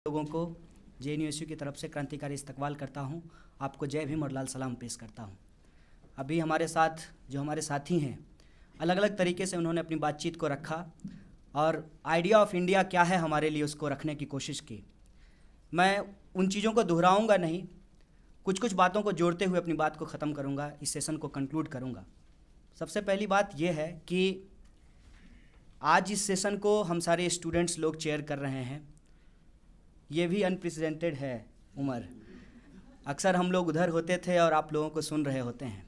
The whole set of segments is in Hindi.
लोगों को जेएनयू की तरफ से क्रांतिकारी इस्तकबाल करता हूं। आपको जय भीम और लाल सलाम पेश करता हूं। अभी हमारे साथ जो हमारे साथी हैं, अलग अलग तरीके से उन्होंने अपनी बातचीत को रखा और आइडिया ऑफ इंडिया क्या है हमारे लिए उसको रखने की कोशिश की। मैं उन चीज़ों को दोहराऊंगा नहीं, कुछ बातों को जोड़ते हुए अपनी बात को ख़त्म करूंगा, इस सेशन को कंक्लूड करूंगा। सबसे पहली बात यह है कि आज इस सेशन को हम सारे स्टूडेंट्स लोग चेयर कर रहे हैं। ये भी अनप्रेसिडेंटेड है उमर। अक्सर हम लोग उधर होते थे और आप लोगों को सुन रहे होते हैं,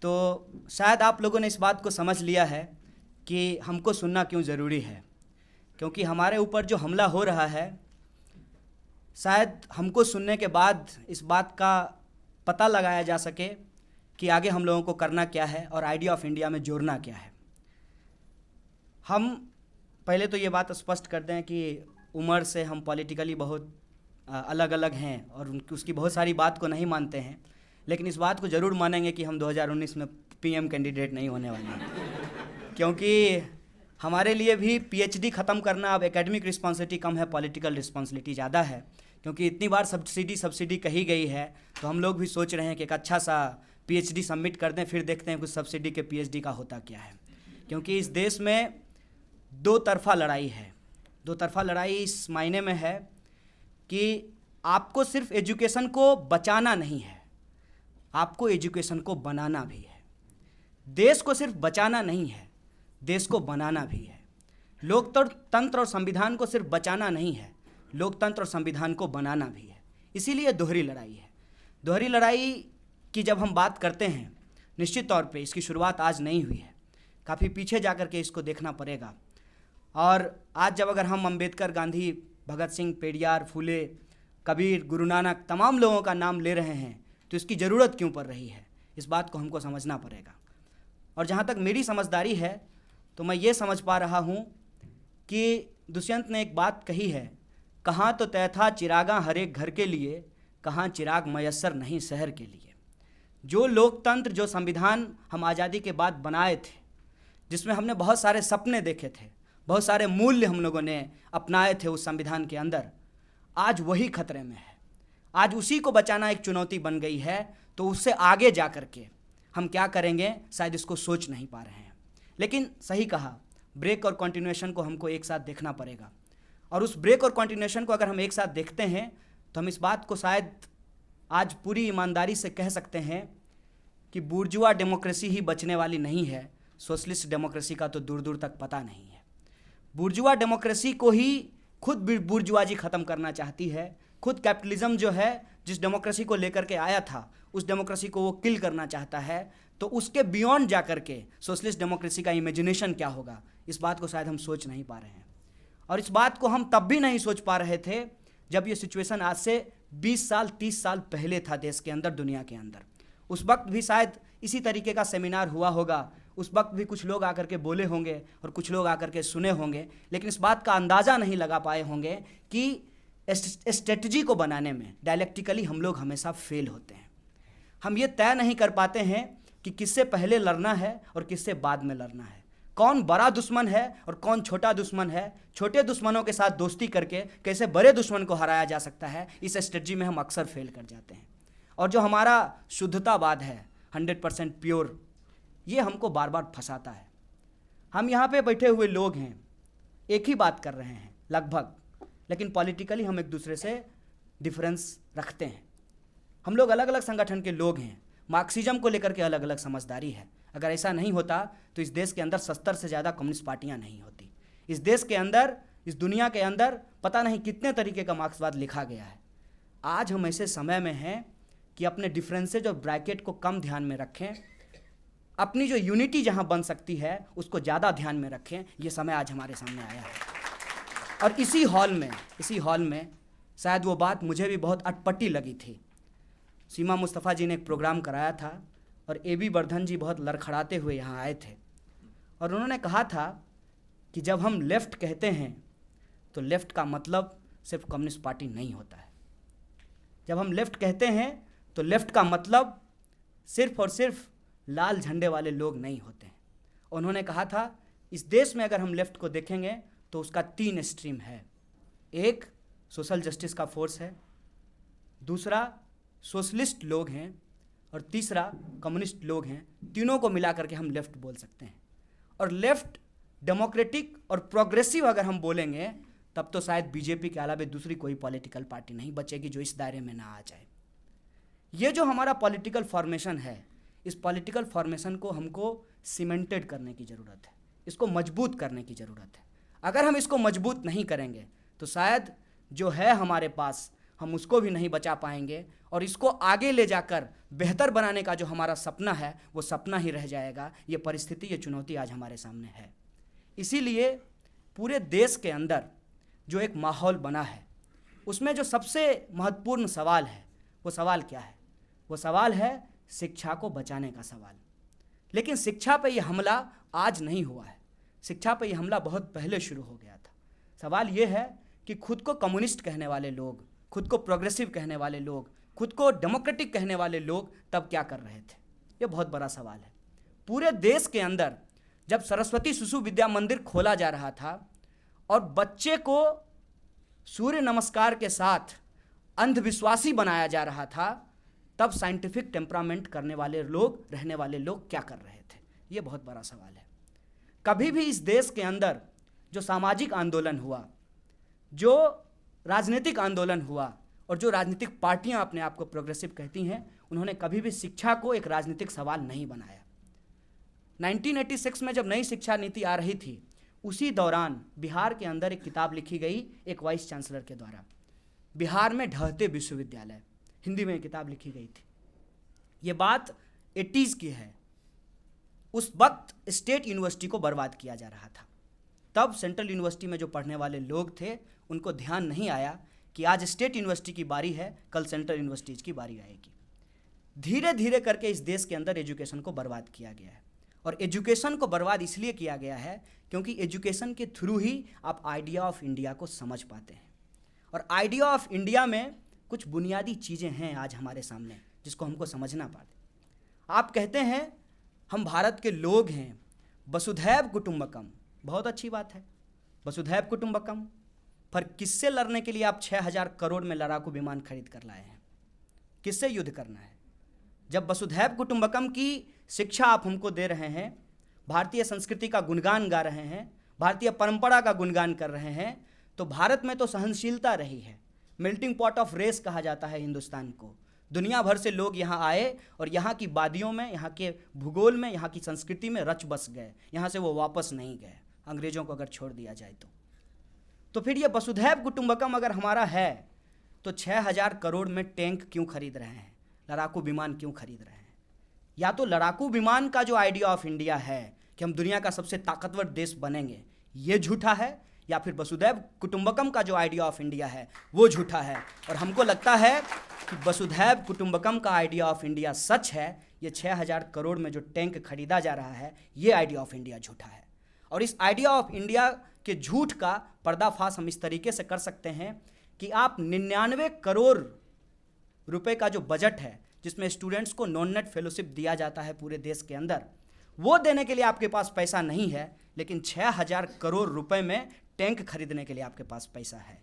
तो शायद आप लोगों ने इस बात को समझ लिया है कि हमको सुनना क्यों ज़रूरी है, क्योंकि हमारे ऊपर जो हमला हो रहा है, शायद हमको सुनने के बाद इस बात का पता लगाया जा सके कि आगे हम लोगों को करना क्या है और आइडिया ऑफ इंडिया में जोड़ना क्या है। हम पहले तो ये बात स्पष्ट कर दें कि उमर से हम पॉलिटिकली बहुत अलग अलग हैं और उसकी बहुत सारी बात को नहीं मानते हैं, लेकिन इस बात को ज़रूर मानेंगे कि हम 2019 में पीएम कैंडिडेट नहीं होने वाले हैं, क्योंकि हमारे लिए भी पीएचडी ख़त्म करना अब एकेडमिक रिस्पॉन्सिबिलिटी कम है, पॉलिटिकल रिस्पॉन्सिबिलिटी ज़्यादा है। क्योंकि इतनी बार सब्सिडी कही गई है, तो हम लोग भी सोच रहे हैं कि एक अच्छा सा पीएचडी सबमिट कर दें, फिर देखते हैं कुछ सब्सिडी के पीएचडी का होता क्या है। क्योंकि इस देश में दो तरफा लड़ाई है। दो तरफा लड़ाई इस मायने में है कि आपको सिर्फ एजुकेशन को बचाना नहीं है, आपको एजुकेशन को बनाना भी है। देश को सिर्फ बचाना नहीं है, देश को बनाना भी है। लोकतंत्र और संविधान को सिर्फ बचाना नहीं है, लोकतंत्र और संविधान को बनाना भी है। इसीलिए दोहरी लड़ाई है। दोहरी लड़ाई की जब हम बात करते हैं, निश्चित तौर पे इसकी शुरुआत आज नहीं हुई है, काफ़ी पीछे जा कर के इसको देखना पड़ेगा। और आज जब अगर हम अंबेडकर, गांधी, भगत सिंह, पेरियार, फूले, कबीर, गुरु नानक, तमाम लोगों का नाम ले रहे हैं, तो इसकी ज़रूरत क्यों पड़ रही है, इस बात को हमको समझना पड़ेगा। और जहाँ तक मेरी समझदारी है, तो मैं ये समझ पा रहा हूँ कि दुष्यंत ने एक बात कही है, कहाँ तो तय था चिरागा हर एक घर के लिए, कहाँ चिराग मयस्सर नहीं शहर के लिए। जो लोकतंत्र, जो संविधान हम आज़ादी के बाद बनाए थे, जिसमें हमने बहुत सारे सपने देखे थे, बहुत सारे मूल्य हम लोगों ने अपनाए थे उस संविधान के अंदर, आज वही खतरे में है। आज उसी को बचाना एक चुनौती बन गई है। तो उससे आगे जा कर के हम क्या करेंगे, शायद इसको सोच नहीं पा रहे हैं। लेकिन सही कहा, ब्रेक और कंटिन्यूएशन को हमको एक साथ देखना पड़ेगा। और उस ब्रेक और कंटिन्यूएशन को अगर हम एक साथ देखते हैं, तो हम इस बात को शायद आज पूरी ईमानदारी से कह सकते हैं कि बुर्जुआ डेमोक्रेसी ही बचने वाली नहीं है, सोशलिस्ट डेमोक्रेसी का तो दूर दूर तक पता नहीं है। बुर्जुआ डेमोक्रेसी को ही खुद बुर्जुआजी ख़त्म करना चाहती है। खुद कैपिटलिज्म जो है, जिस डेमोक्रेसी को लेकर के आया था, उस डेमोक्रेसी को वो किल करना चाहता है। तो उसके बियॉन्ड जा कर के सोशलिस्ट डेमोक्रेसी का इमेजिनेशन क्या होगा, इस बात को शायद हम सोच नहीं पा रहे हैं। और इस बात को हम तब भी नहीं सोच पा रहे थे जब ये सिचुएशन आज से 20 साल 30 साल पहले था देश के अंदर, दुनिया के अंदर। उस वक्त भी शायद इसी तरीके का सेमिनार हुआ होगा, उस वक्त भी कुछ लोग आकर के बोले होंगे और कुछ लोग आकर के सुने होंगे, लेकिन इस बात का अंदाज़ा नहीं लगा पाए होंगे कि स्ट्रेटजी को बनाने में डायलेक्टिकली हम लोग हमेशा फेल होते हैं। हम ये तय नहीं कर पाते हैं कि किससे पहले लड़ना है और किससे बाद में लड़ना है, कौन बड़ा दुश्मन है और कौन छोटा दुश्मन है। छोटे दुश्मनों के साथ दोस्ती करके कैसे बड़े दुश्मन को हराया जा सकता है, इस स्ट्रेटजी में हम अक्सर फेल कर जाते हैं। और जो हमारा शुद्धतावाद है, 100% प्योर, ये हमको बार बार फंसाता है। हम यहाँ पे बैठे हुए लोग हैं, एक ही बात कर रहे हैं लगभग, लेकिन पॉलिटिकली हम एक दूसरे से डिफरेंस रखते हैं। हम लोग अलग अलग संगठन के लोग हैं, मार्क्सिज्म को लेकर के अलग अलग समझदारी है। अगर ऐसा नहीं होता तो इस देश के अंदर 70 से ज़्यादा कम्युनिस्ट पार्टियाँ नहीं होती। इस देश के अंदर, इस दुनिया के अंदर पता नहीं कितने तरीके का मार्क्सवाद लिखा गया है। आज हम ऐसे समय में हैं कि अपने डिफरेंसेज और ब्रैकेट को कम ध्यान में रखें, अपनी जो यूनिटी जहां बन सकती है उसको ज़्यादा ध्यान में रखें। ये समय आज हमारे सामने आया है। और इसी हॉल में शायद वो बात मुझे भी बहुत अटपटी लगी थी। सीमा मुस्तफ़ा जी ने एक प्रोग्राम कराया था और AB वर्धन जी बहुत लड़खड़ाते हुए यहाँ आए थे और उन्होंने कहा था कि जब हम लेफ़्ट कहते हैं तो लेफ़्ट का मतलब सिर्फ कम्युनिस्ट पार्टी नहीं होता है। जब हम लेफ़्ट कहते हैं तो लेफ़्ट का मतलब सिर्फ और सिर्फ लाल झंडे वाले लोग नहीं होते हैं। उन्होंने कहा था, इस देश में अगर हम लेफ़्ट को देखेंगे तो उसका 3 स्ट्रीम है। एक सोशल जस्टिस का फोर्स है, दूसरा सोशलिस्ट लोग हैं और तीसरा कम्युनिस्ट लोग हैं। तीनों को मिला करके हम लेफ्ट बोल सकते हैं। और लेफ्ट, डेमोक्रेटिक और प्रोग्रेसिव अगर हम बोलेंगे तब तो शायद बीजेपी के अलावा दूसरी कोई पॉलिटिकल पार्टी नहीं बचेगी जो इस दायरे में ना आ जाए। ये जो हमारा पॉलिटिकल फॉर्मेशन है, इस पॉलिटिकल फॉर्मेशन को हमको सीमेंटेड करने की ज़रूरत है, इसको मजबूत करने की ज़रूरत है। अगर हम इसको मजबूत नहीं करेंगे तो शायद जो है हमारे पास हम उसको भी नहीं बचा पाएंगे और इसको आगे ले जाकर बेहतर बनाने का जो हमारा सपना है वो सपना ही रह जाएगा। ये परिस्थिति, ये चुनौती आज हमारे सामने है। इसीलिए पूरे देश के अंदर जो एक माहौल बना है उसमें जो सबसे महत्वपूर्ण सवाल है वो सवाल क्या है? वो सवाल है शिक्षा को बचाने का सवाल। लेकिन शिक्षा पे ये हमला आज नहीं हुआ है, शिक्षा पे ये हमला बहुत पहले शुरू हो गया था। सवाल ये है कि खुद को कम्युनिस्ट कहने वाले लोग, खुद को प्रोग्रेसिव कहने वाले लोग, खुद को डेमोक्रेटिक कहने वाले लोग तब क्या कर रहे थे? ये बहुत बड़ा सवाल है। पूरे देश के अंदर जब सरस्वती शिशु विद्या मंदिर खोला जा रहा था और बच्चे को सूर्य नमस्कार के साथ अंधविश्वासी बनाया जा रहा था, तब साइंटिफिक टेम्परामेंट करने वाले लोग, रहने वाले लोग क्या कर रहे थे? ये बहुत बड़ा सवाल है। कभी भी इस देश के अंदर जो सामाजिक आंदोलन हुआ, जो राजनीतिक आंदोलन हुआ और जो राजनीतिक पार्टियां अपने आप को प्रोग्रेसिव कहती हैं, उन्होंने कभी भी शिक्षा को एक राजनीतिक सवाल नहीं बनाया। 1986 में जब नई शिक्षा नीति आ रही थी, उसी दौरान बिहार के अंदर एक किताब लिखी गई एक वाइस चांसलर के द्वारा, बिहार में ढहते विश्वविद्यालय, हिंदी में किताब लिखी गई थी। ये बात 80s की है। उस वक्त स्टेट यूनिवर्सिटी को बर्बाद किया जा रहा था। तब सेंट्रल यूनिवर्सिटी में जो पढ़ने वाले लोग थे उनको ध्यान नहीं आया कि आज स्टेट यूनिवर्सिटी की बारी है, कल सेंट्रल यूनिवर्सिटीज़ की बारी आएगी। धीरे धीरे करके इस देश के अंदर एजुकेशन को बर्बाद किया गया है। और एजुकेशन को बर्बाद इसलिए किया गया है क्योंकि एजुकेशन के थ्रू ही आप आइडिया ऑफ इंडिया को समझ पाते हैं। और आइडिया ऑफ इंडिया में कुछ बुनियादी चीज़ें हैं आज हमारे सामने जिसको हमको समझना पड़े। आप कहते हैं हम भारत के लोग हैं, वसुधैव कुटुंबकम, बहुत अच्छी बात है, वसुधैव कुटुंबकम, पर किससे लड़ने के लिए आप 6000 करोड़ में लड़ाकू विमान खरीद कर लाए हैं? किससे युद्ध करना है? जब वसुधैव कुटुंबकम की शिक्षा आप हमको दे रहे हैं, भारतीय संस्कृति का गुणगान गा रहे हैं, भारतीय परंपरा का गुणगान कर रहे हैं, तो भारत में तो सहनशीलता रही है। मेल्टिंग पॉट ऑफ रेस कहा जाता है हिंदुस्तान को। दुनिया भर से लोग यहाँ आए और यहाँ की वादियों में, यहाँ के भूगोल में, यहाँ की संस्कृति में रच बस गए। यहाँ से वो वापस नहीं गए, अंग्रेजों को अगर छोड़ दिया जाए तो फिर ये वसुधैव कुटुंबकम अगर हमारा है तो 6000 करोड़ में टैंक क्यों खरीद रहे हैं, लड़ाकू विमान क्यों खरीद रहे हैं? या तो लड़ाकू विमान का जो आइडिया ऑफ इंडिया है कि हम दुनिया का सबसे ताकतवर देश बनेंगे, ये झूठा है, या फिर वसुधैव कुटुंबकम का जो आइडिया ऑफ इंडिया है वो झूठा है। और हमको लगता है कि वसुधैव कुटुंबकम का आइडिया ऑफ इंडिया सच है। ये 6000 करोड़ में जो टैंक खरीदा जा रहा है, ये आइडिया ऑफ इंडिया झूठा है। और इस आइडिया ऑफ इंडिया के झूठ का पर्दाफाश हम इस तरीके से कर सकते हैं कि आप 99 करोड़ रुपए का जो बजट है जिसमें स्टूडेंट्स को नॉन नेट फेलोशिप दिया जाता है पूरे देश के अंदर, वो देने के लिए आपके पास पैसा नहीं है, लेकिन 6000 करोड़ रुपए में टैंक खरीदने के लिए आपके पास पैसा है।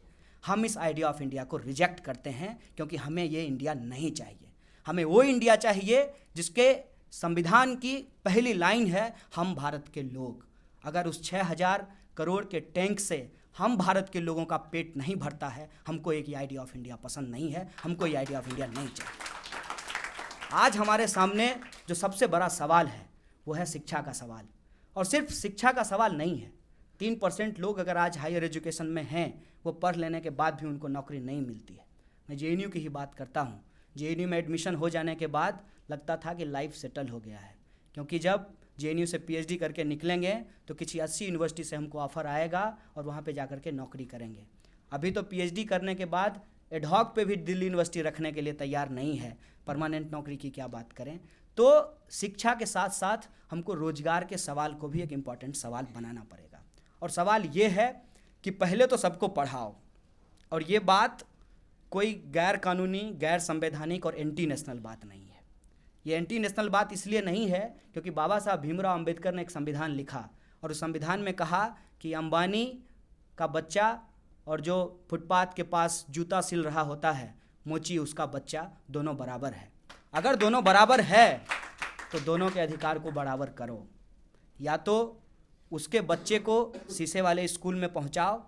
हम इस आइडिया ऑफ इंडिया को रिजेक्ट करते हैं क्योंकि हमें ये इंडिया नहीं चाहिए। हमें वो इंडिया चाहिए जिसके संविधान की पहली लाइन है, हम भारत के लोग। अगर उस 6000 करोड़ के टैंक से हम भारत के लोगों का पेट नहीं भरता है, हमको एक आइडिया ऑफ इंडिया पसंद नहीं है, हमको ये आइडिया ऑफ इंडिया नहीं चाहिए। आज हमारे सामने जो सबसे बड़ा सवाल है वो है शिक्षा का सवाल। और सिर्फ शिक्षा का सवाल नहीं है। 3% लोग अगर आज हायर एजुकेशन में हैं, वो पढ़ लेने के बाद भी उनको नौकरी नहीं मिलती है। मैं JNU की ही बात करता हूँ। JNU में एडमिशन हो जाने के बाद लगता था कि लाइफ सेटल हो गया है, क्योंकि जब JNU से PhD करके निकलेंगे तो किसी 80 यूनिवर्सिटी से हमको ऑफ़र आएगा और वहाँ पे जा कर के नौकरी करेंगे। अभी तो PhD करने के बाद एडहॉक पे भी दिल्ली यूनिवर्सिटी रखने के लिए तैयार नहीं है, परमानेंट नौकरी की क्या बात करें। तो शिक्षा के साथ साथ हमको रोजगार के सवाल को भी एक इम्पॉर्टेंट सवाल बनाना पड़ेगा। और सवाल ये है कि पहले तो सबको पढ़ाओ, और ये बात कोई गैर कानूनी, गैर संवैधानिक और एंटी नेशनल बात नहीं है। ये एंटी नेशनल बात इसलिए नहीं है क्योंकि बाबा साहब भीमराव अंबेडकर ने एक संविधान लिखा और उस संविधान में कहा कि अंबानी का बच्चा और जो फुटपाथ के पास जूता सिल रहा होता है, मोची उसका बच्चा, दोनों बराबर है। अगर दोनों बराबर है तो दोनों के अधिकार को बराबर करो। या तो उसके बच्चे को शीशे वाले स्कूल में पहुंचाओ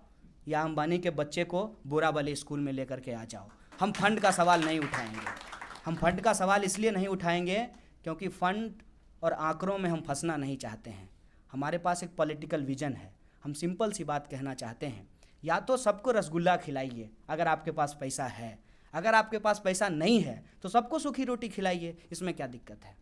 या अंबानी के बच्चे को बोरा वाले स्कूल में लेकर के आ जाओ। हम फंड का सवाल नहीं उठाएंगे। हम फंड का सवाल इसलिए नहीं उठाएंगे क्योंकि फंड और आंकड़ों में हम फंसना नहीं चाहते हैं। हमारे पास एक पॉलिटिकल विजन है। हम सिंपल सी बात कहना चाहते हैं, या तो सबको रसगुल्ला खिलाइए अगर आपके पास पैसा है, अगर आपके पास पैसा नहीं है तो सबको सूखी रोटी खिलाइए। इसमें क्या दिक्कत है?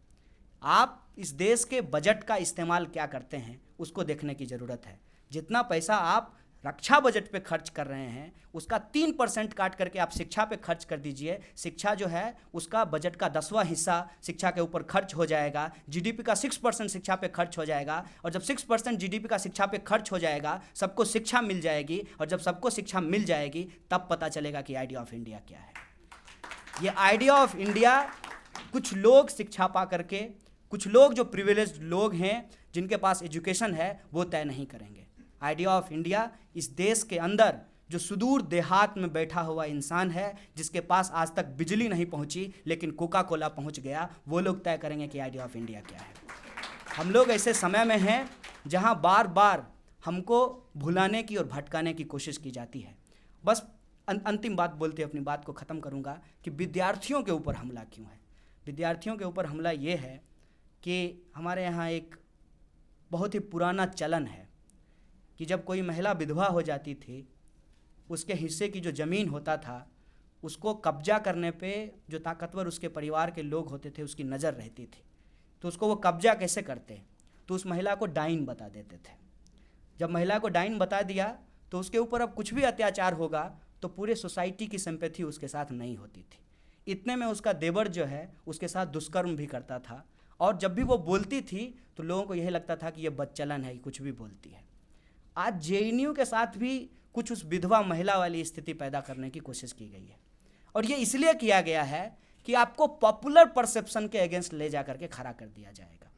आप इस देश के बजट का इस्तेमाल क्या करते हैं उसको देखने की ज़रूरत है। जितना पैसा आप रक्षा बजट पे खर्च कर रहे हैं उसका 3% काट करके आप शिक्षा पे खर्च कर दीजिए। शिक्षा जो है उसका बजट का 10वां हिस्सा शिक्षा के ऊपर खर्च हो जाएगा। जीडीपी का 6% शिक्षा पे खर्च हो जाएगा, और जब 6% जीडीपी का शिक्षा पे खर्च हो जाएगा, सबको शिक्षा मिल जाएगी, और जब सबको शिक्षा मिल जाएगी तब पता चलेगा कि आइडिया ऑफ इंडिया क्या है। ये आइडिया ऑफ इंडिया कुछ लोग शिक्षा पा करके, कुछ लोग जो प्रिविलेज्ड लोग हैं जिनके पास एजुकेशन है, वो तय नहीं करेंगे। आइडिया ऑफ इंडिया इस देश के अंदर जो सुदूर देहात में बैठा हुआ इंसान है, जिसके पास आज तक बिजली नहीं पहुंची लेकिन कोका कोला पहुंच गया, वो लोग तय करेंगे कि आइडिया ऑफ इंडिया क्या है। हम लोग ऐसे समय में हैं जहां बार बार हमको भुलाने की और भटकाने की कोशिश की जाती है। बस अंतिम बात बोलते अपनी बात को ख़त्म करूंगा कि विद्यार्थियों के ऊपर हमला क्यों है। विद्यार्थियों के ऊपर हमला ये है कि हमारे यहाँ एक बहुत ही पुराना चलन है कि जब कोई महिला विधवा हो जाती थी, उसके हिस्से की जो ज़मीन होता था उसको कब्जा करने पे जो ताकतवर उसके परिवार के लोग होते थे उसकी नज़र रहती थी। तो उसको वो कब्जा कैसे करते, तो उस महिला को डाइन बता देते थे। जब महिला को डाइन बता दिया तो उसके ऊपर अब कुछ भी अत्याचार होगा तो पूरे सोसाइटी की सिंपैथी उसके साथ नहीं होती थी। इतने में उसका देवर जो है उसके साथ दुष्कर्म भी करता था, और जब भी वो बोलती थी तो लोगों को यही लगता था कि ये बदचलन है, कुछ भी बोलती है। आज जेएनयू के साथ भी कुछ उस विधवा महिला वाली स्थिति पैदा करने की कोशिश की गई है, और ये इसलिए किया गया है कि आपको पॉपुलर परसेप्शन के अगेंस्ट ले जा करके खड़ा कर दिया जाएगा।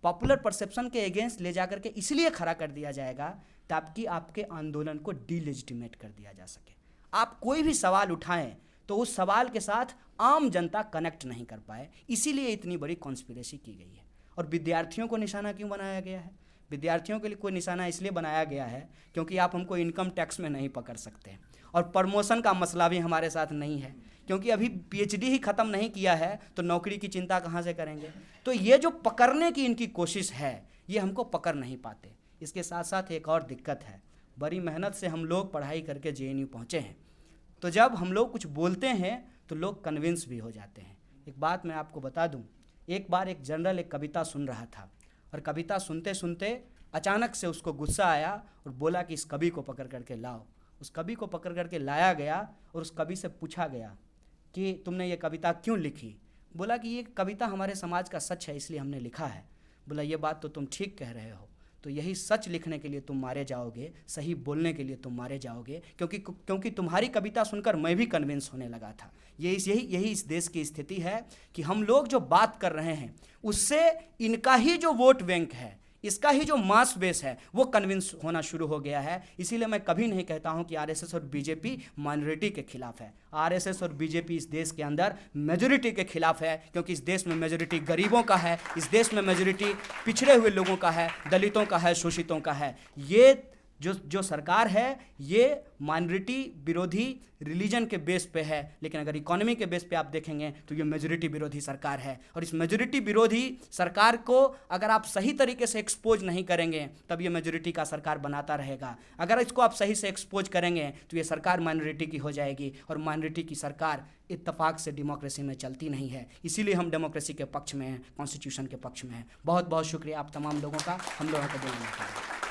पॉपुलर परसेप्शन के अगेंस्ट ले जा करके इसलिए खड़ा कर दिया जाएगा ताकि आपके आंदोलन को डिलेजिटिमेट कर दिया जा सके। आप कोई भी सवाल उठाएं तो उस सवाल के साथ आम जनता कनेक्ट नहीं कर पाए, इसीलिए इतनी बड़ी कॉन्स्पिरेसी की गई है। और विद्यार्थियों को निशाना क्यों बनाया गया है? विद्यार्थियों के लिए कोई निशाना इसलिए बनाया गया है क्योंकि आप हमको इनकम टैक्स में नहीं पकड़ सकते, और प्रमोशन का मसला भी हमारे साथ नहीं है क्योंकि अभी पीएचडी ही ख़त्म नहीं किया है तो नौकरी की चिंता कहाँ से करेंगे। तो ये जो पकड़ने की इनकी कोशिश है ये हमको पकड़ नहीं पाते। इसके साथ साथ एक और दिक्कत है, बड़ी मेहनत से हम लोग पढ़ाई करके जेएनयू पहुँचे हैं, तो जब हम लोग कुछ बोलते हैं तो लोग कन्विंस भी हो जाते हैं। एक बात मैं आपको बता दूं, एक बार एक जनरल एक कविता सुन रहा था, और कविता सुनते सुनते अचानक से उसको गुस्सा आया और बोला कि इस कवि को पकड़ करके लाओ। उस कवि को पकड़ करके लाया गया और उस कवि से पूछा गया कि तुमने ये कविता क्यों लिखी? बोला कि ये कविता हमारे समाज का सच है इसलिए हमने लिखा है। बोला ये बात तो तुम ठीक कह रहे हो, तो यही सच लिखने के लिए तुम मारे जाओगे, सही बोलने के लिए तुम मारे जाओगे, क्योंकि तुम्हारी कविता सुनकर मैं भी कन्विंस होने लगा था। यही इस देश की स्थिति है कि हम लोग जो बात कर रहे हैं उससे इनका ही जो वोट बैंक है, इसका ही जो मास बेस है वो कन्विंस होना शुरू हो गया है। इसीलिए मैं कभी नहीं कहता हूं कि आरएसएस और बीजेपी माइनॉरिटी के खिलाफ है। आरएसएस और बीजेपी इस देश के अंदर मेजॉरिटी के खिलाफ है, क्योंकि इस देश में मेजॉरिटी गरीबों का है, इस देश में मेजॉरिटी पिछड़े हुए लोगों का है, दलितों का है, शोषितों का है। ये जो सरकार है ये माइनॉरिटी विरोधी रिलीजन के बेस पे है, लेकिन अगर इकोनॉमी के बेस पे आप देखेंगे तो ये मेजॉरिटी विरोधी सरकार है। और इस मेजॉरिटी विरोधी सरकार को अगर आप सही तरीके से एक्सपोज नहीं करेंगे तब ये मेजॉरिटी का सरकार बनाता रहेगा। अगर इसको आप सही से एक्सपोज करेंगे तो ये सरकार माइनॉरिटी की हो जाएगी, और माइनॉरिटी की सरकार इत्तेफाक से डेमोक्रेसी में चलती नहीं है। इसीलिए हम डेमोक्रेसी के पक्ष में हैं, कॉन्स्टिट्यूशन के पक्ष में हैं। बहुत बहुत शुक्रिया आप तमाम लोगों का हम लोगों को बोलने का।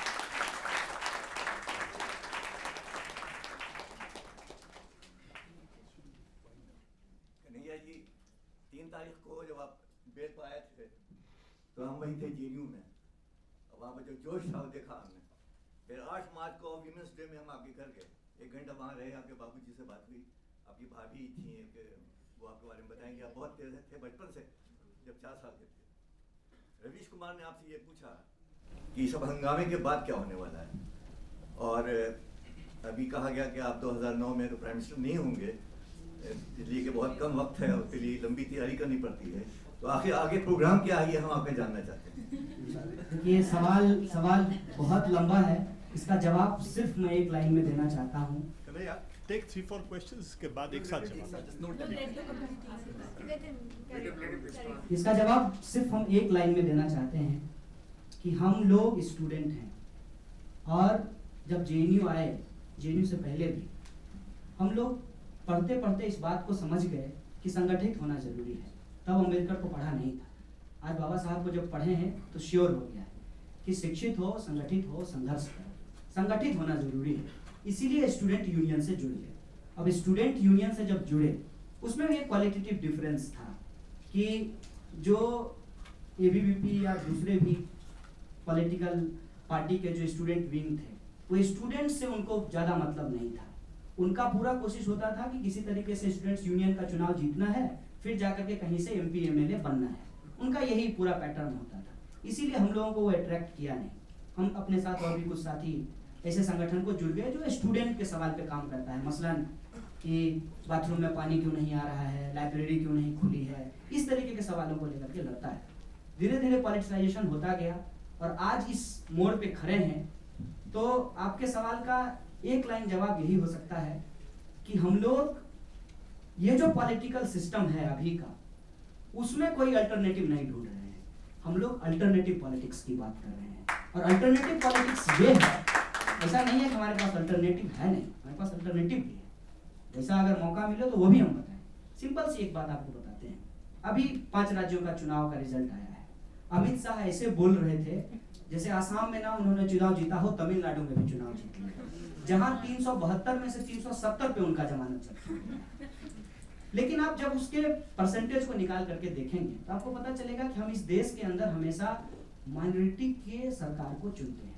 तो हम वहीं थे जेएनयू में, वहाँ पर जो जोश था वो देखा हमने। फिर 8 मार्च को वीमेंस डे में हम आपके घर गए, 1 घंटा वहाँ रहे, आपके बाबूजी से बात हुई, आपकी भाभी थी वो आपके बारे में बताएंगे। आप बहुत तेज थे बचपन से, जब 4 साल के थे। रवीश कुमार ने आपसे ये पूछा कि सब हंगामे के बाद क्या होने वाला है, और अभी कहा गया कि आप 2009 में तो प्राइम मिनिस्टर नहीं होंगे, इसलिए कि बहुत कम वक्त है, उसके लिए लंबी तैयारी करनी पड़ती है, तो आखिर आगे प्रोग्राम क्या है ये हम आपसे जानना चाहते हैं। ये सवाल बहुत लंबा है, इसका जवाब सिर्फ मैं एक लाइन में देना चाहता हूँ। Take 3-4 questions, इसके बाद एक साथ जवाब। इसका जवाब सिर्फ हम एक लाइन में देना चाहते हैं कि हम लोग स्टूडेंट हैं, और जब जेएनयू आए, जेएनयू से पहले भी हम लोग पढ़ते पढ़ते इस बात को समझ गए कि संगठित होना जरूरी है। तब अम्बेडकर को पढ़ा नहीं था, आज बाबा साहब को जब पढ़े हैं तो श्योर हो गया है कि शिक्षित हो, संगठित हो, संघर्ष करो, संगठित होना जरूरी है। इसीलिए स्टूडेंट यूनियन से जुड़ गए। अब स्टूडेंट यूनियन से जब जुड़े, उसमें भी एक क्वालिटेटिव डिफरेंस था कि जो एबीवीपी या दूसरे भी पॉलिटिकल पार्टी के जो स्टूडेंट विंग थे, वो स्टूडेंट से उनको ज़्यादा मतलब नहीं था। उनका पूरा कोशिश होता था कि किसी तरीके से स्टूडेंट्स यूनियन का चुनाव जीतना है, फिर जाकर के कहीं से एमपी एमएलए बनना है, उनका यही पूरा पैटर्न होता था। इसीलिए हम लोगों को वो अट्रैक्ट किया नहीं। हम अपने साथ और भी कुछ साथी ऐसे संगठन को जुड़ गए जो स्टूडेंट के सवाल पे काम करता है, मसलन कि बाथरूम में पानी क्यों नहीं आ रहा है, लाइब्रेरी क्यों नहीं खुली है, इस तरीके के सवालों को लेकर के लड़ता है। धीरे धीरे पॉलिटिसाइजेशन होता गया और आज इस मोड़ पे खड़े हैं। तो आपके सवाल का एक लाइन जवाब यही हो सकता है कि हम लोग ये जो पॉलिटिकल सिस्टम है अभी का, उसमें कोई अल्टरनेटिव नहीं ढूंढ रहे हैं। हम लोग अल्टरनेटिव पॉलिटिक्स की बात कर रहे हैं, और अल्टरनेटिव पॉलिटिक्स ये है, ऐसा नहीं है कि हमारे पास अल्टरनेटिव है, नहीं, हमारे पास अल्टरनेटिव भी है। जैसा अगर मौका मिले तो वो भी हम बताएं। सिंपल सी एक बात आपको बताते हैं, अभी 5 राज्यों का चुनाव का रिजल्ट आया है। अमित शाह ऐसे बोल रहे थे जैसे आसाम में ना उन्होंने चुनाव जीता हो, तमिलनाडु में भी चुनाव जीत लिया, जहां 372 में से 370 पे उनका जमानत चलता है। लेकिन आप जब उसके परसेंटेज को निकाल करके देखेंगे तो आपको पता चलेगा कि हम इस देश के अंदर हमेशा माइनॉरिटी के सरकार को चुनते हैं।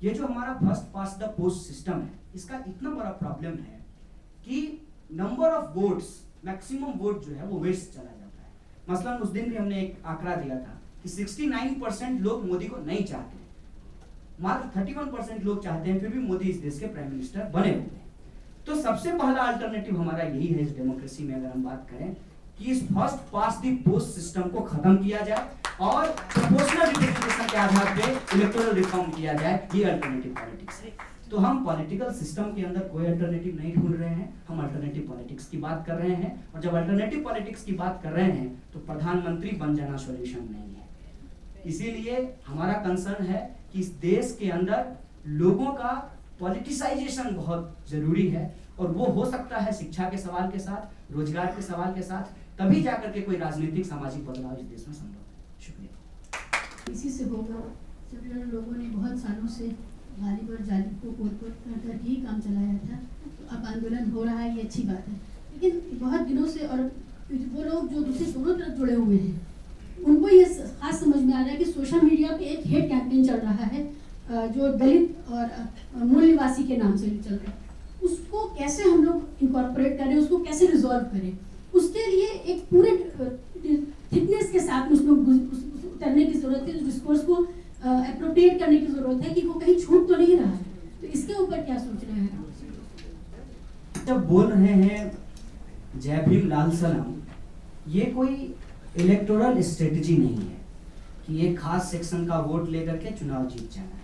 ये जो हमारा first past the post system है, इसका इतना बड़ा प्रॉब्लम है कि number of votes, maximum vote जो है वो वेस्ट चला जाता है। मसलन उस दिन भी हमने एक आंकड़ा दिया था कि 69% लोग मोदी को नहीं चाहते, मात्र 31% लोग चाहते हैं, फिर भी मोदी इस देश के प्राइम मिनिस्टर बने हुए हैं। तो सबसे पहला अल्टरनेटिव हमारा यही है इस डेमोक्रेसी में, अगर हम बात करें कि इस first past the post system को खत्म किया जाए और प्रोपोर्शनल रिप्रेजेंटेशन के आधार पे इलेक्टोरल रिफॉर्म किया जाए। ये अल्टरनेटिव पॉलिटिक्स है। तो हम पॉलिटिकल सिस्टम के अंदर कोई अल्टरनेटिव नहीं ढूंढ रहे हैं, हम अल्टरनेटिव पॉलिटिक्स की बात कर रहे हैं। और जब अल्टरनेटिव पॉलिटिक्स की बात कर रहे हैं तो प्रधानमंत्री बन जाना सॉल्यूशन नहीं है। इसीलिए हमारा कंसर्न है कि इस देश के अंदर लोगों का पॉलिटिसाइजेशन बहुत जरूरी है, और वो हो सकता है शिक्षा के सवाल के साथ, रोजगार के सवाल के साथ, तभी जाकर के कोई राजनीतिक सामाजिक बदलाव इस देश में संभव है। शुक्रिया। इसी से होगा। सब लोगों ने बहुत सालों से गालिब और जालिब को कोट कर ही काम चलाया था, तो अब आंदोलन हो रहा है, ये अच्छी बात है। लेकिन बहुत दिनों से, और वो लोग जो दूसरे दोनों तरफ जुड़े हुए हैं, उनको ये खास समझ में आ रहा है कि सोशल मीडिया पे एक हेट कैंपेन चल रहा है जो दलित और मूल निवासी के नाम से चल रहा है। उसको कैसे हम लोग इनकॉर्पोरेट करें, उसको कैसे रिजॉल्व करें, उसके लिए एक पूरे थिकनेस के साथ उसमें उतरने की जरूरत है, डिस्कोर्स को एप्रोप्रिएट करने की जरूरत है कि वो कहीं छूट तो नहीं रहा है। तो इसके ऊपर क्या सोच रहे हैं? जब बोल रहे हैं जय भीम लाल सलाम, ये कोई इलेक्टोरल स्ट्रेटजी नहीं है कि एक खास सेक्शन का वोट लेकर के चुनाव जीत जाना है।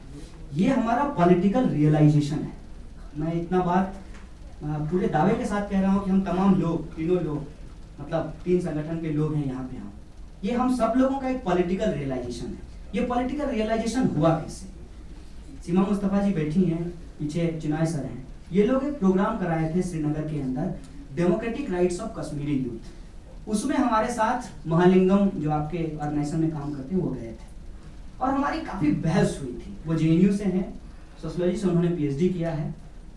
ये हमारा पॉलिटिकल रियलाइजेशन है। मैं इतना बात पूरे दावे के साथ कह रहा हूँ कि हम तमाम लोग, तीनों लोग, मतलब 3 संगठन के लोग हैं यहाँ पे, ये हम सब लोगों का एक पॉलिटिकल रियलाइजेशन है। ये पॉलिटिकल रियलाइजेशन हुआ कैसे? सीमा मुस्तफा जी बैठी हैं, पीछे चिनाय सर हैं, ये लोग एक प्रोग्राम कराए थे श्रीनगर के अंदर, democratic rights of Kashmiri youth. उसमें हमारे साथ महालिंगम जो आपके ऑर्गेनाइजेशन में काम करते हैं वो गए थे, और हमारी काफ़ी बहस हुई थी। वो जेएनयू से हैं, सोशियोलॉजी से उन्होंने पीएचडी किया है,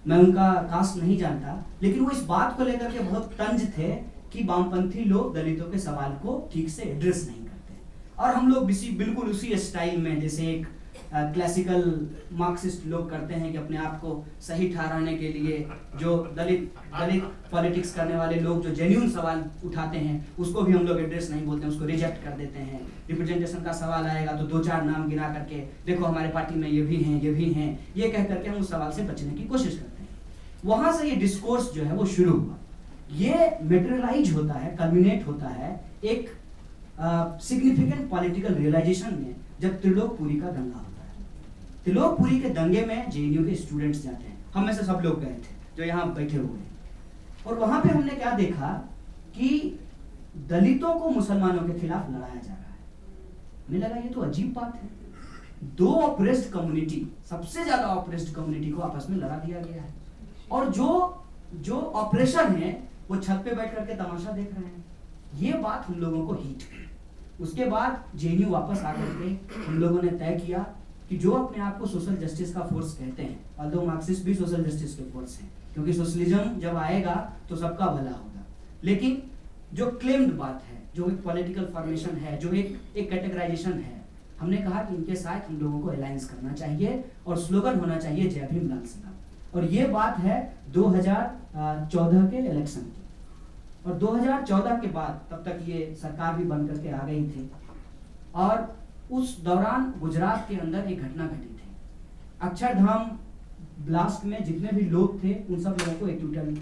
मैं उनका कास्ट नहीं जानता, लेकिन वो इस बात को लेकर के बहुत तंज थे कि वामपंथी लोग दलितों के सवाल को ठीक से एड्रेस नहीं करते। और हम लोग बिल्कुल उसी स्टाइल में, जैसे एक क्लासिकल मार्क्सिस्ट लोग करते हैं कि अपने आप को सही ठहराने के लिए जो दलित पॉलिटिक्स करने वाले लोग जो जेन्युइन सवाल उठाते हैं उसको भी हम लोग एड्रेस नहीं बोलते हैं, उसको रिजेक्ट कर देते हैं। रिप्रेजेंटेशन का सवाल आएगा तो 2-4 नाम गिना करके देखो हमारे पार्टी में ये भी हैं, ये कह करके हम उस सवाल से बचने की कोशिश करते हैं। वहां से ये डिस्कोर्स जो है वो शुरू हुआ, ये मेटेरियलाइज होता है, कल्मिनेट होता है एक सिग्निफिकेंट पॉलिटिकल रियलाइजेशन में जब त्रिलोकपुरी का दंगा होता है। त्रिलोकपुरी के दंगे में जेएनयू के स्टूडेंट्स जाते हैं, हम में से सब लोग गए थे जो यहाँ बैठे हुए हैं, और वहां पे हमने क्या देखा कि दलितों को मुसलमानों के खिलाफ लड़ाया जा रहा है। हमें लगा ये तो अजीब बात है, 2 ऑप्रेस्ड कम्युनिटी, सबसे ज्यादा ऑप्रेस्ड कम्युनिटी को आपस में लड़ा दिया गया है, और जो ऑपरेशन है वो छत पे बैठ करके तमाशा देख रहे हैं। ये बात हम लोगों को हिट की। उसके बाद जेएनयू वापस आकर के हम लोगों ने तय किया कि जो अपने आप को सोशल जस्टिस का फोर्स कहते हैं, ऑल्दो मार्क्सिस्ट भी सोशल जस्टिस के फोर्स हैं, क्योंकि सोशलिज्म जब आएगा तो सबका भला होगा, लेकिन जो क्लेम्ड बात है, जो एक पॉलिटिकल फॉर्मेशन है, जो एक कैटेगराइजेशन है, हमने कहा कि इनके साथ हम लोगों को अलायंस करना चाहिए और स्लोगन होना चाहिए जय भीम लाल सलाम। और ये बात है 2014 के इलेक्शन की, और 2014 के बाद तब तक ये सरकार भी बन करके आ गई थी, और उस दौरान गुजरात के अंदर एक घटना घटी थी। अक्षरधाम ब्लास्ट में जितने भी लोग थे उन सब लोगों को एक्यूटल,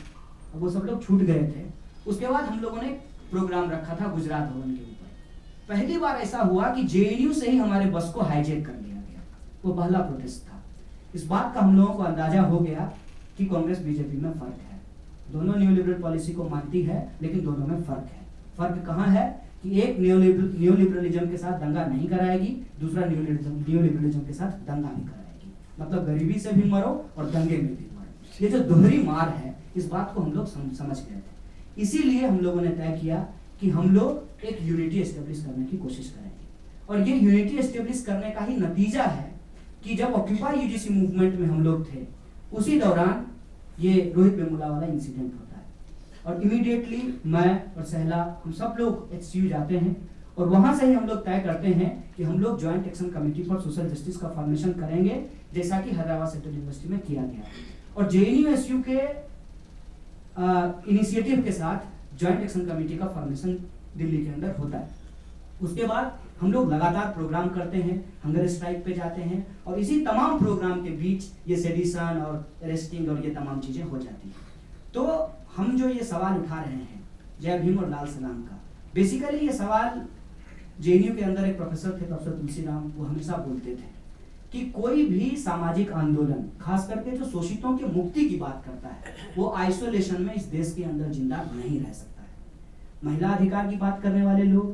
वो सब लोग छूट गए थे। उसके बाद हम लोगों ने प्रोग्राम रखा था गुजरात भवन के ऊपर। पहली बार ऐसा हुआ कि जेएनयू से ही हमारे बस को हाईजैक कर लिया गया, वो पहला प्रोटेस्ट था। इस बात का हम लोगों को अंदाजा हो गया कि कांग्रेस बीजेपी में फर्क है, दोनों न्यूलिबरल पॉलिसी को मानती है, लेकिन दोनों में फर्क है। फर्क कहाँ है कि एक न्यूलिबरलिज्म के साथ दंगा नहीं कराएगी, दूसरा न्यूलिबरलिज्म के साथ दंगा भी कराएगी, मतलब गरीबी से भी मरो और दंगे में भी मरो। ये जो दोहरी मार है, इस बात को हम लोग समझ गए थे। इसीलिए हम लोगों ने तय किया कि हम लोग एक यूनिटी एस्टेब्लिश करने की कोशिश करेंगे, और ये यूनिटी एस्टेब्लिश करने का ही नतीजा है कि जब ऑक्यूपाई यूजीसी मूवमेंट में हम लोग थे, उसी दौरान ये रोहित वेमुला वाला इंसिडेंट होता है, और इमीडिएटली मैं और सहला हम सब लोग एचसीयू जाते हैं, और वहां से ही हम लोग तय करते हैं कि हम लोग joint action committee for social justice का फॉर्मेशन करेंगे, जैसा कि हैदराबाद सेंट्रल यूनिवर्सिटी में किया गया। और जेएनयू एसयू के इनिशिएटिव के साथ ज्वाइंट एक्शन कमेटी का फॉर्मेशन दिल्ली के अंदर होता है। उसके बाद हम लोग लगातार प्रोग्राम करते हैं, हंगर स्ट्राइक पे जाते हैं, और इसी तमाम प्रोग्राम के बीच ये सेडिशन और अरेस्टिंग और ये तमाम चीजें हो जाती हैं। तो हम जो ये सवाल उठा रहे हैं जय भीम और लाल सलाम का, बेसिकली ये सवाल जेएनयू के अंदर एक प्रोफेसर थे, प्रोफेसर तुलसीराम, वो हमेशा बोलते थे कि कोई भी सामाजिक आंदोलन, खास करके जो शोषितों की मुक्ति की बात करता है, वो आइसोलेशन में इस देश के अंदर जिंदा नहीं रह सकता है। महिला अधिकार की बात करने वाले लोग,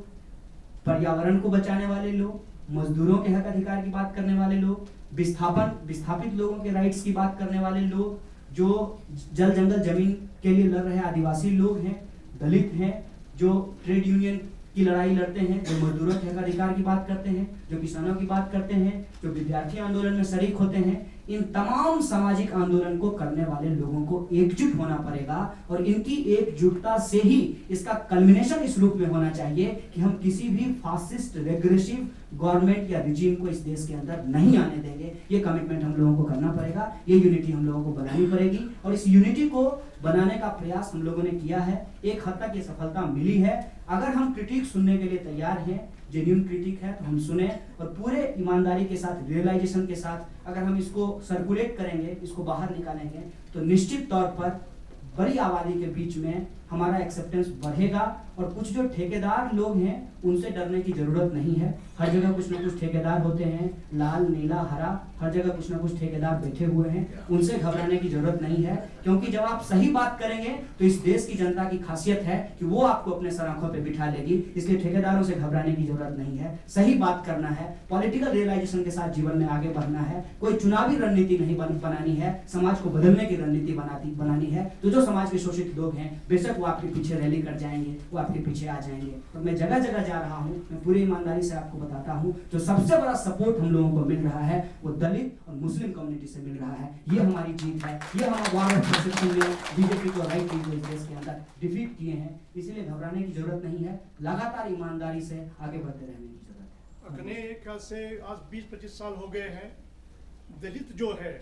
पर्यावरण को बचाने वाले लोग, मजदूरों के हक अधिकार की बात करने वाले लोग, विस्थापित लोगों के राइट्स की बात करने वाले लोग, जो जल जंगल जमीन के लिए लड़ रहे आदिवासी लोग हैं, दलित हैं, जो ट्रेड यूनियन की लड़ाई लड़ते हैं, जो मजदूरों के हक अधिकार की बात करते हैं, जो किसानों की बात करते हैं, जो विद्यार्थी आंदोलन में शरीक होते हैं, इन तमाम सामाजिक आंदोलन को करने वाले लोगों को एकजुट होना पड़ेगा, और इनकी एकजुटता से ही इसका कल्मिनेशन इस रूप में होना चाहिए कि हम किसी भी फासिस्ट रेग्रेसिव गवर्नमेंट या रिजीम को इस देश के अंदर नहीं आने देंगे। ये कमिटमेंट हम लोगों को करना पड़ेगा, ये यूनिटी हम लोगों को बनानी पड़ेगी, और इस यूनिटी को बनाने का प्रयास हम लोगों ने किया है। एक हद तक ये सफलता मिली है। अगर हम क्रिटिक सुनने के लिए तैयार हैं, जेन्युइन क्रिटिक है, तो हम सुने, और पूरे ईमानदारी के साथ, रियलाइजेशन के साथ अगर हम इसको सर्कुलेट करेंगे, इसको बाहर निकालेंगे, तो निश्चित तौर पर बड़ी आबादी के बीच में हमारा एक्सेप्टेंस बढ़ेगा। और कुछ जो ठेकेदार लोग हैं उनसे डरने की जरूरत नहीं है। हर जगह कुछ ना कुछ ठेकेदार होते हैं, लाल नीला हरा, हर जगह कुछ ना कुछ ठेकेदार बैठे हुए हैं, उनसे घबराने की जरूरत नहीं है। क्योंकि जब आप सही बात करेंगे तो इस देश की जनता की खासियत है कि वो आपको अपने सराखों पे बिठा लेगी, इसलिए ठेकेदारों से घबराने की जरूरत नहीं है। सही बात करना है, पॉलिटिकल रियलाइजेशन के साथ जीवन में आगे बढ़ना है, कोई चुनावी रणनीति नहीं बनानी है, समाज को बदलने की रणनीति बनानी है। तो जो समाज के शोषित लोग हैं, बेशक वो आपके पीछे रैली कर जाएंगे, वो आपके पीछे आ जाएंगे। और मैं जगह जगह जा रहा हूँ, मैं पूरी ईमानदारी से आपको बताता हूँ, जो सबसे बड़ा सपोर्ट हम लोगों को मिल रहा है वो दलित और मुस्लिम कम्युनिटी से मिल रहा है। ये हमारी जीत है, ये हमारा वार ऑफ परसेप्शन में बीजेपी को राइट विंग को इस देश के अंदर डिफीट किए हैं। इसीलिए घबराने की जरूरत नहीं है, लगातार ईमानदारी से आगे बढ़ते रहने की जरूरत है। अपने ख्याल से आज 20-25 साल हो गए हैं दलित जो है,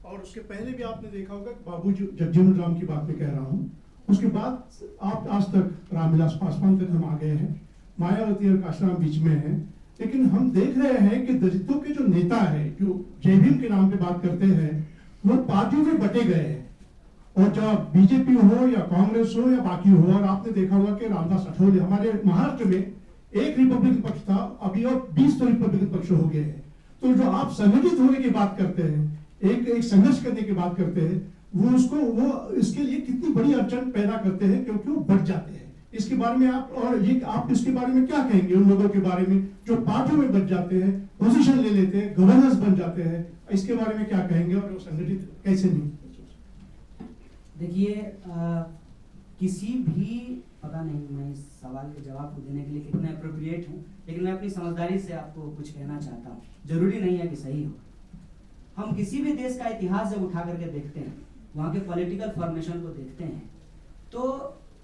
और उसके पहले भी आपने देखा होगा बाबू जगजीवन राम की बात में कह रहा हूँ, उसके बाद आप आज तक रामविलास पासवान तक हम आ गए हैं, मायावती और काशीराम बीच में है, लेकिन हम देख रहे हैं कि दलितों के जो नेता है जो जय भीम के नाम पे बात करते हैं वो पार्टियों में बटे गए हैं, और जब बीजेपी हो या कांग्रेस हो या बाकी हो, और आपने देखा होगा कि रामदास अठौले हमारे महाराष्ट्र में एक रिपब्लिकन पक्ष था, अभी और 20 तो रिपब्लिकन पक्ष हो गए हैं। तो जो आप संगठित होने की बात करते हैं, एक संघर्ष करने की बात करते हैं, वो इसके लिए कितनी बड़ी अड़चन पैदा करते हैं, क्योंकि वो बढ़ जाते हैं। इसके बारे में आप इसके बारे में क्या कहेंगे उन लोगों के बारे में जो पार्टियों में बच जाते हैं, पोजीशन ले लेते हैं, गवर्नर्स बन जाते हैं, इसके बारे में क्या कहेंगे और वो संगठित कैसे नहीं? देखिए, किसी भी, पता नहीं मैं इस सवाल के जवाब को देने के लिए कितना अप्रोप्रिएट हूँ, लेकिन मैं अपनी समझदारी से आपको कुछ कहना चाहता हूँ, जरूरी नहीं है कि सही हो। हम किसी भी देश का इतिहास जब उठा करके देखते हैं, वहाँ के पॉलिटिकल फॉर्मेशन को देखते हैं, तो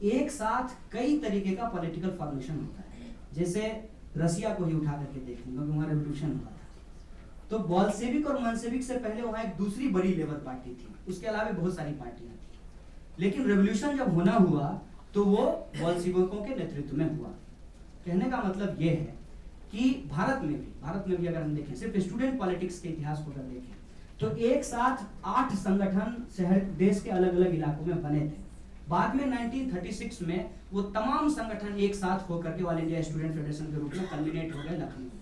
एक साथ कई तरीके का पॉलिटिकल फॉर्मेशन होता है। जैसे रसिया को ही उठा करके देखें, क्योंकि वहाँ रेवोल्यूशन हुआ था, तो बॉल्शेविक और मंशेविक से पहले वहाँ एक दूसरी बड़ी लेबर पार्टी थी, उसके अलावा बहुत सारी पार्टियां थी। लेकिन रेवोल्यूशन जब होना हुआ तो वो बॉल्शेविकों के नेतृत्व में हुआ। कहने का मतलब ये है कि भारत में भी अगर हम देखें, सिर्फ स्टूडेंट पॉलिटिक्स के इतिहास को अगर देखें, तो एक साथ 8 संगठन शहर देश के अलग अलग इलाकों में बने थे। बाद में 1936 में वो तमाम संगठन एक साथ होकर के ऑल इंडिया स्टूडेंट फेडरेशन के रूप में कल्मिनेट हो गए लखनऊ में।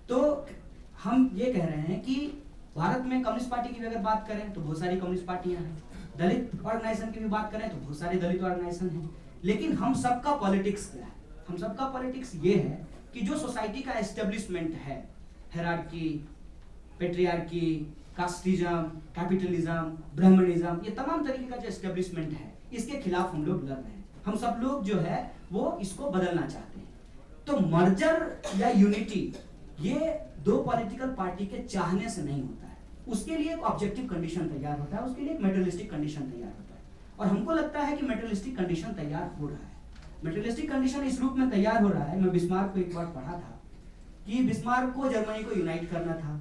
तो हम ये कह रहे हैं कि भारत में कम्युनिस्ट पार्टी की भी अगर बात करें तो बहुत सारी कम्युनिस्ट पार्टियां हैं, दलित ऑर्गेनाइजेशन की भी बात करें तो बहुत सारे दलित ऑर्गेनाइजेशन हैं। लेकिन हम सबका पॉलिटिक्स क्या है? हम सबका पॉलिटिक्स ये है कि जो सोसाइटी का एस्टेब्लिशमेंट है, hierarchy, patriarchy, casteism, capitalism, brahminism, ये तमाम तरीके का जो एस्टेब्लिशमेंट है, इसके खिलाफ हम लोग लड़ रहे हैं। हम सब लोग जो है वो इसको बदलना चाहते हैं। तो मर्जर या यूनिटी ये दो पॉलिटिकल पार्टी के चाहने से नहीं होता है, उसके लिए एक ऑब्जेक्टिव कंडीशन तैयार होता है, उसके लिए एक मेटेरियलिस्टिक कंडीशन तैयार होता है। और हमको लगता है कि मेटेरियलिस्टिक कंडीशन तैयार हो रहा है। मेटेरियलिस्टिक कंडीशन इस रूप में तैयार हो रहा है, मैं बिस्मार्क को एक बार पढ़ा था कि बिस्मार्क को जर्मनी को यूनाइट करना था,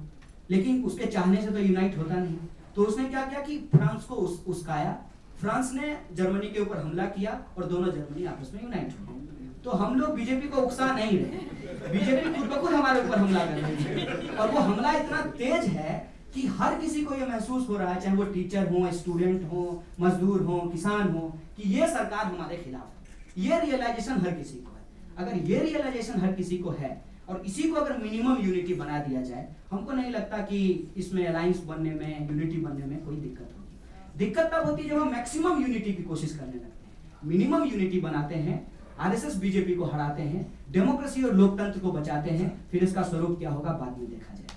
लेकिन उसके चाहने से तो यूनाइट होता नहीं। तो उसने क्या किया कि फ्रांस को उस्काया, फ्रांस ने जर्मनी के ऊपर हमला किया और दोनों जर्मनी आपस में यूनाइट हो गए। तो हम लोग बीजेपी को उकसा नहीं रहे, बीजेपी खुद ब खुद हमारे ऊपर हमला कर रही है, और वो हमला इतना तेज है कि हर किसी को ये महसूस हो रहा है, चाहे वो टीचर हो, स्टूडेंट हो, मजदूर हो, किसान हो, कि ये सरकार हमारे खिलाफ है। ये रियलाइजेशन हर किसी को है। अगर ये रियलाइजेशन हर किसी को है और इसी को अगर मिनिमम यूनिटी बना दिया जाए, हमको नहीं लगता कि इसमें अलायंस बनने में, यूनिटी बनने में कोई दिक्कत होगी। दिक्कत तब होती है जब हम मैक्सिमम यूनिटी की कोशिश करने लगते हैं। मिनिमम यूनिटी बनाते हैं, आरएसएस बीजेपी को हराते हैं, डेमोक्रेसी और लोकतंत्र को बचाते हैं, फिर इसका स्वरूप क्या होगा बाद में देखा जाए।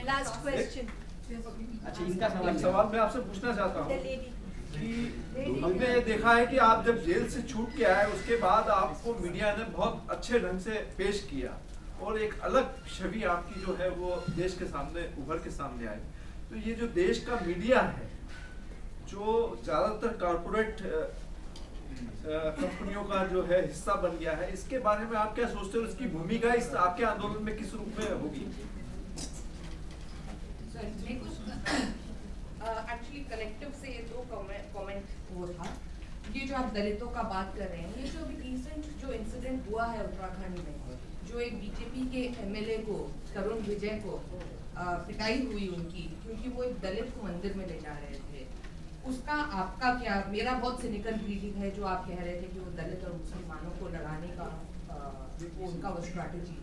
Last question. अच्छा, इनका सवाल मैं आपसे पूछना चाहता हूँ कि हमने ये देखा है कि आप जब जेल से छूट के आए उसके बाद आपको मीडिया ने बहुत अच्छे ढंग से पेश किया और एक अलग छवि आपकी जो है वो देश के सामने उभर के सामने आई। तो ये जो देश का मीडिया है जो ज्यादातर कॉर्पोरेट कंपनियों का जो है हिस्सा बन गया है, इसके बारे में आप क्या सोचते हो? इसकी भूमिका इस आपके आंदोलन में किस रूप में होगी? एक्चुअली कलेक्टिव से ये दो कमेंट वो था। ये जो आप दलितों का बात कर रहे हैं, ये जो अभी रिसेंट जो इंसिडेंट हुआ है उत्तराखंड में, जो एक बीजेपी के एमएलए को, तरुण विजय को पिटाई हुई उनकी, क्योंकि वो एक दलित को मंदिर में ले जा रहे थे, उसका आपका क्या? मेरा बहुत सिनिकल रीडिंग है जो आप कह रहे थे कि वो दलित और मुसलमानों को लड़ाने का उनका वो स्ट्रैटेजी,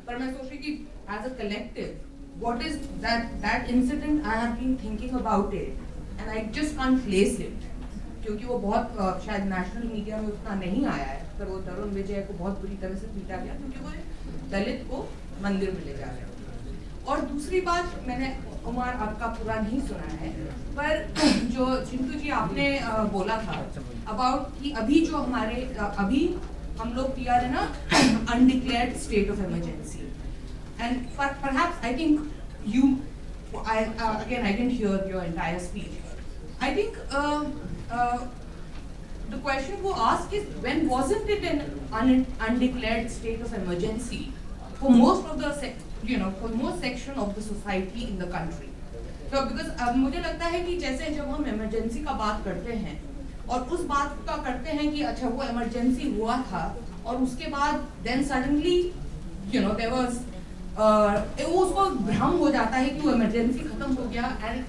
पर मैं सोच रही कि as a collective what is that incident I have been thinking about it and I just can't place it, क्योंकि वो बहुत शायद नेशनल मीडिया में उतना नहीं आया है, पर वो तरुण विजय को बहुत बुरी तरह से पीटा गया क्योंकि वो दलित को मंदिर में ले जा रहे थे। और दूसरी बात, मैंने कुमार आपका पूरा नहीं सुना है, पर जो चिंटू जी आपने बोला था अबाउट कि अभी जो हमारे अभी हम लोग we are in a undeclared state of emergency, and perhaps I think you, again I didn't hear your entire speech. I think the question who asked is, when wasn't it an undeclared state of emergency for most of the for most section of the society in the country. So because मुझे लगता है कि जैसे जब हम इमरजेंसी का बात करते हैं और उस बात का करते हैं कि अच्छा वो इमरजेंसी हुआ था और उसके बाद then suddenly there was वो उसको भ्रम हो जाता है कि वो इमरजेंसी खत्म हो गया and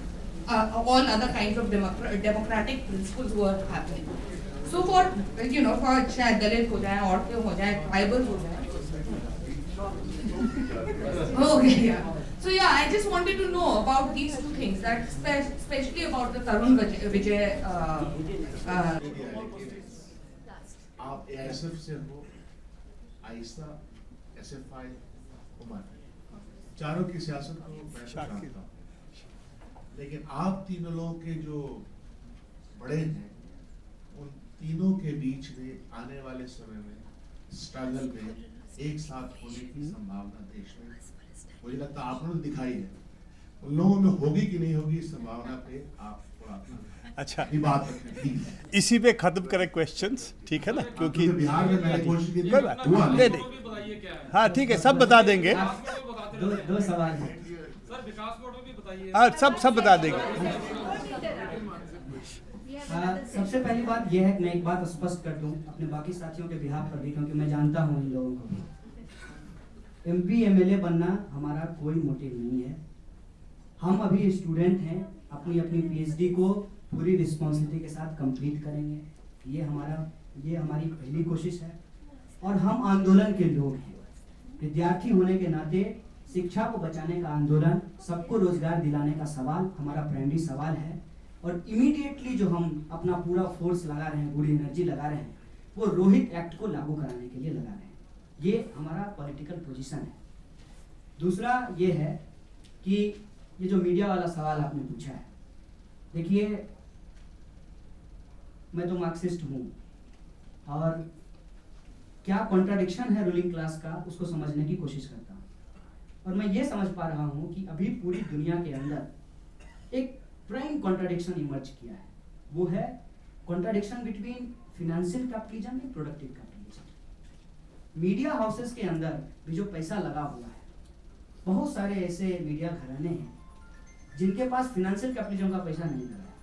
all other kinds of democratic principles were happening. So for for चाहे दलित हो जाए, औरतें हो जाए, ट्राइबल्स हो जाए. Okay, yeah. So yeah, I just wanted to know about these two things, that especially about the Tarun Vijay. आप AISF से हो, आइसा, SFI, उमर, चारों की सियासत को मैं जानता हूँ, लेकिन आप तीनों लोगों के जो बड़े हैं, उन तीनों के बीच में आने वाले समय में स्ट्रगल में एक साथ होने की संभावना देश में मुझे लगता है आपने दिखाई है. उन लोगों में होगी कि नहीं होगी इस संभावना पे आप थोड़ा अच्छा अपनी बात रखें प्लीज. इसी पे खत्म करें क्वेश्चंस, ठीक है ना, क्योंकि बिहार में मैंने कोशिश की थी कोई बात हुआ नहीं, नहीं. नहीं, हाँ ठीक है, सब बता देंगे. दो सवाल हैं. हाँ सब बता देंगे. सबसे पहली बात यह है कि मैं एक बात स्पष्ट कर दूं अपने बाकी साथियों के बिहाफ पर भी, क्योंकि मैं जानता हूं इन लोगों को भी. MP MLA बनना हमारा कोई मोटिव नहीं है. हम अभी स्टूडेंट हैं, अपनी PhD को पूरी रिस्पॉन्सिबिलिटी के साथ कंप्लीट करेंगे. ये हमारी पहली कोशिश है. और हम आंदोलन के लोग हैं. विद्यार्थी होने के नाते शिक्षा को बचाने का आंदोलन, सबको रोजगार दिलाने का सवाल हमारा प्राइमरी सवाल है. और इमीडिएटली जो हम अपना पूरा फोर्स लगा रहे हैं, पूरी एनर्जी लगा रहे हैं, वो रोहित एक्ट को लागू कराने के लिए लगा रहे हैं. ये हमारा पॉलिटिकल पोजीशन है. दूसरा ये है कि ये जो मीडिया वाला सवाल आपने पूछा है, देखिए मैं तो मार्क्सिस्ट हूँ और क्या कॉन्ट्राडिक्शन है रूलिंग क्लास का उसको समझने की कोशिश करता हूँ. और मैं ये समझ पा रहा हूँ कि अभी पूरी दुनिया के अंदर एक प्राइम कॉन्ट्राडिक्शन इमर्ज किया है. वो है contradiction between financial capitalism and productive capitalism. Media houses के अंदर भी जो पैसा लगा हुआ है, बहुत सारे ऐसे मीडिया घराने हैं जिनके पास फिनेंशियल कैपिटलिज्म का पैसा नहीं लगा है,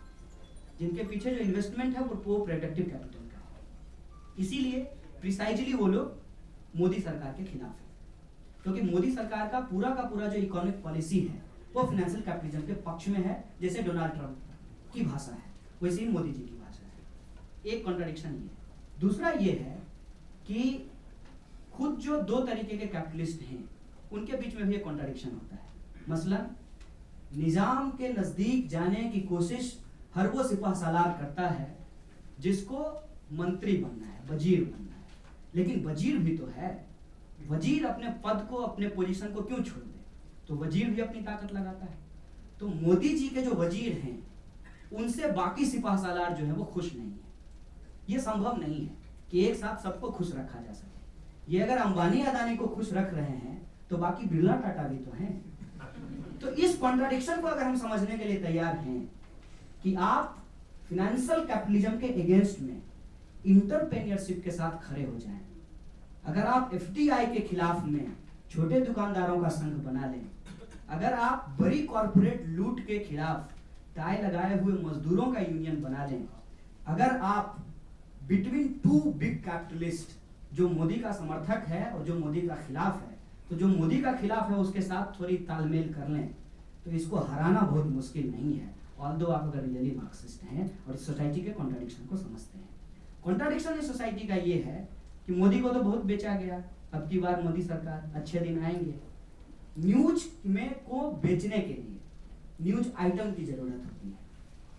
जिनके पीछे जो इन्वेस्टमेंट है वो प्रोडक्टिव कैपिटल का है. इसीलिए प्रिसाइजली वो लोग मोदी सरकार के खिलाफ है, क्योंकि मोदी सरकार का पूरा जो इकोनॉमिक पॉलिसी है वो फाइनेंशियल कैपिटलिज्म के पक्ष में है. जैसे डोनाल्ड ट्रंप की भाषा है वैसे ही मोदी जी की भाषा है. एक कॉन्ट्राडिक्शन ये. दूसरा ये है कि खुद जो दो तरीके के कैपिटलिस्ट हैं उनके बीच में भी एक कॉन्ट्राडिक्शन होता है. मसलन निजाम के नजदीक जाने की कोशिश हर वो सिपह सालार करता है जिसको मंत्री बनना है, वजीर बनना है. लेकिन वजीर भी तो है. वजीर अपने पद को, अपने पोजीशन को क्यों छोड़ दे? तो वजीर भी अपनी ताकत लगाता है. तो मोदी जी के जो वजीर हैं उनसे बाकी सिपह सालार जो है वो खुश नहीं है. ये संभव नहीं है कि एक साथ सबको खुश रखा जा सके. ये अगर अंबानी अदानी को खुश रख रहे हैं तो बाकी बिरला टाटा भी तो हैं. तो इस कॉन्ट्राडिक्शन को अगर हम समझने के लिए तैयार हैं कि आप फाइनेंशियल कैपिटलिज्म के अगेंस्ट में इंटरप्रेन्योरशिप के साथ खड़े हो जाएं, अगर आप FDI के खिलाफ में छोटे दुकानदारों का संघ बना लें, अगर आप बड़ी कॉर्पोरेट लूट के खिलाफ टाई लगाए हुए मजदूरों का यूनियन बना लें, अगर आप बिटवीन टू बिग कैपिटलिस्ट, जो मोदी का समर्थक है और जो मोदी का खिलाफ है, तो जो मोदी का खिलाफ है उसके साथ थोड़ी तालमेल कर लें, तो इसको हराना बहुत मुश्किल नहीं है. ऑल्दो आप अगर रियली मार्क्सिस्ट हैं और सोसाइटी के कॉन्ट्राडिक्शन को समझते हैं. कॉन्ट्राडिक्शन इस सोसाइटी का ये है कि मोदी को तो बहुत बेचा गया, अब की बार मोदी सरकार, अच्छे दिन आएंगे. न्यूज में को बेचने के लिए न्यूज आइटम की जरूरत होती है,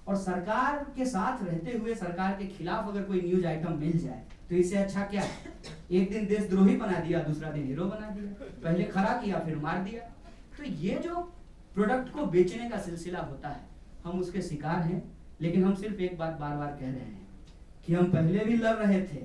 और सरकार के साथ रहते हुए सरकार के खिलाफ अगर कोई न्यूज आइटम मिल जाए तो इससे अच्छा क्या है? एक दिन देशद्रोही बना दिया, दूसरा दिन हीरो बना दिया, पहले खड़ा किया फिर मार दिया. तो ये जो प्रोडक्ट को बेचने का सिलसिला होता है हम उसके शिकार हैं. लेकिन हम सिर्फ एक बात बार बार कह रहे हैं कि हम पहले भी लड़ रहे थे,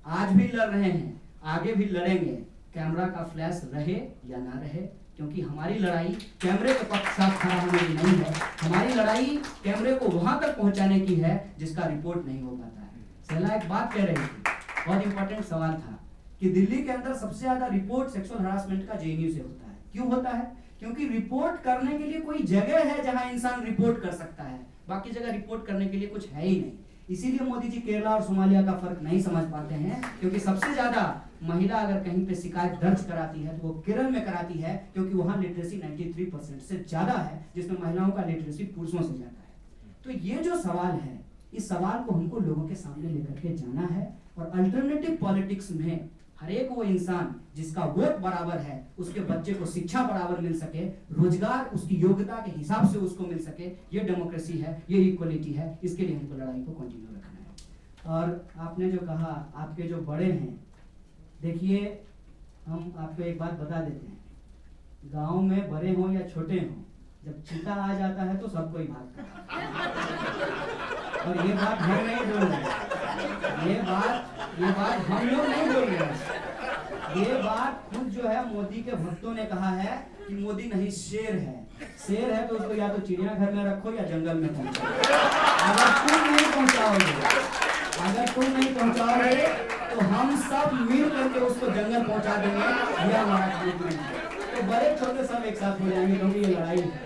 आज भी लड़ रहे हैं, आगे भी लड़ेंगे. कैमरा का फ्लैश रहे या ना रहे, क्योंकि हमारी लड़ाई कैमरे के पक्ष साथ खड़ा होने की नहीं है. हमारी लड़ाई कैमरे को वहां तक पहुंचाने की है जिसका रिपोर्ट नहीं हो पाता है. सैला एक बात कह रही थी, बहुत इंपॉर्टेंट सवाल था कि दिल्ली के अंदर सबसे ज्यादा रिपोर्ट सेक्सुअल हरासमेंट का जेएनयू से होता है। क्यों होता है? क्योंकि रिपोर्ट करने के लिए कोई जगह है जहां इंसान रिपोर्ट कर सकता है, बाकी जगह रिपोर्ट करने के लिए कुछ है ही नहीं। इसीलिए मोदी जी केरला और सोमालिया का फर्क नहीं समझ पाते हैं, क्योंकि सबसे ज्यादा महिला अगर कहीं पे शिकायत दर्ज कराती है तो वो केरल में कराती है, क्योंकि वहां लिटरेसी 93% से ज्यादा है, जिसमें महिलाओं का लिटरेसी पुरुषों से ज्यादा है। तो ये जो सवाल है, इस सवाल को हमको लोगों के सामने लेकर के जाना है, और अल्टरनेटिव पॉलिटिक्स में हर एक वो इंसान जिसका वोट बराबर है, उसके बच्चे को शिक्षा बराबर मिल सके, रोजगार उसकी योग्यता के हिसाब से उसको मिल सके, ये डेमोक्रेसी है, ये इक्वलिटी है। इसके लिए हमको लड़ाई को कंटिन्यू रखना है। और आपने जो कहा, आपके जो बड़े हैं, देखिए हम आपको एक बात बता देते हैं, गांव में बड़े हों या छोटे हों, जब चीता आ जाता है तो सब कोई भागता है। और ये बात हम नहीं बोल रहे, ये बात हम लोग नहीं बोल रहे हैं, ये बात खुद जो है मोदी के भक्तों ने कहा है कि मोदी नहीं शेर है। शेर है तो उसको या तो चिड़ियाघर में रखो या जंगल में पहुंचाओ। अगर तुम नहीं पहुंचाओगे तो हम सब मिल करके उसको जंगल पहुंचा देंगे, यह हमारा कमिटमेंट है। तो बड़े छोटे सब एक साथ हो जाएंगे, क्योंकि ये लड़ाई है।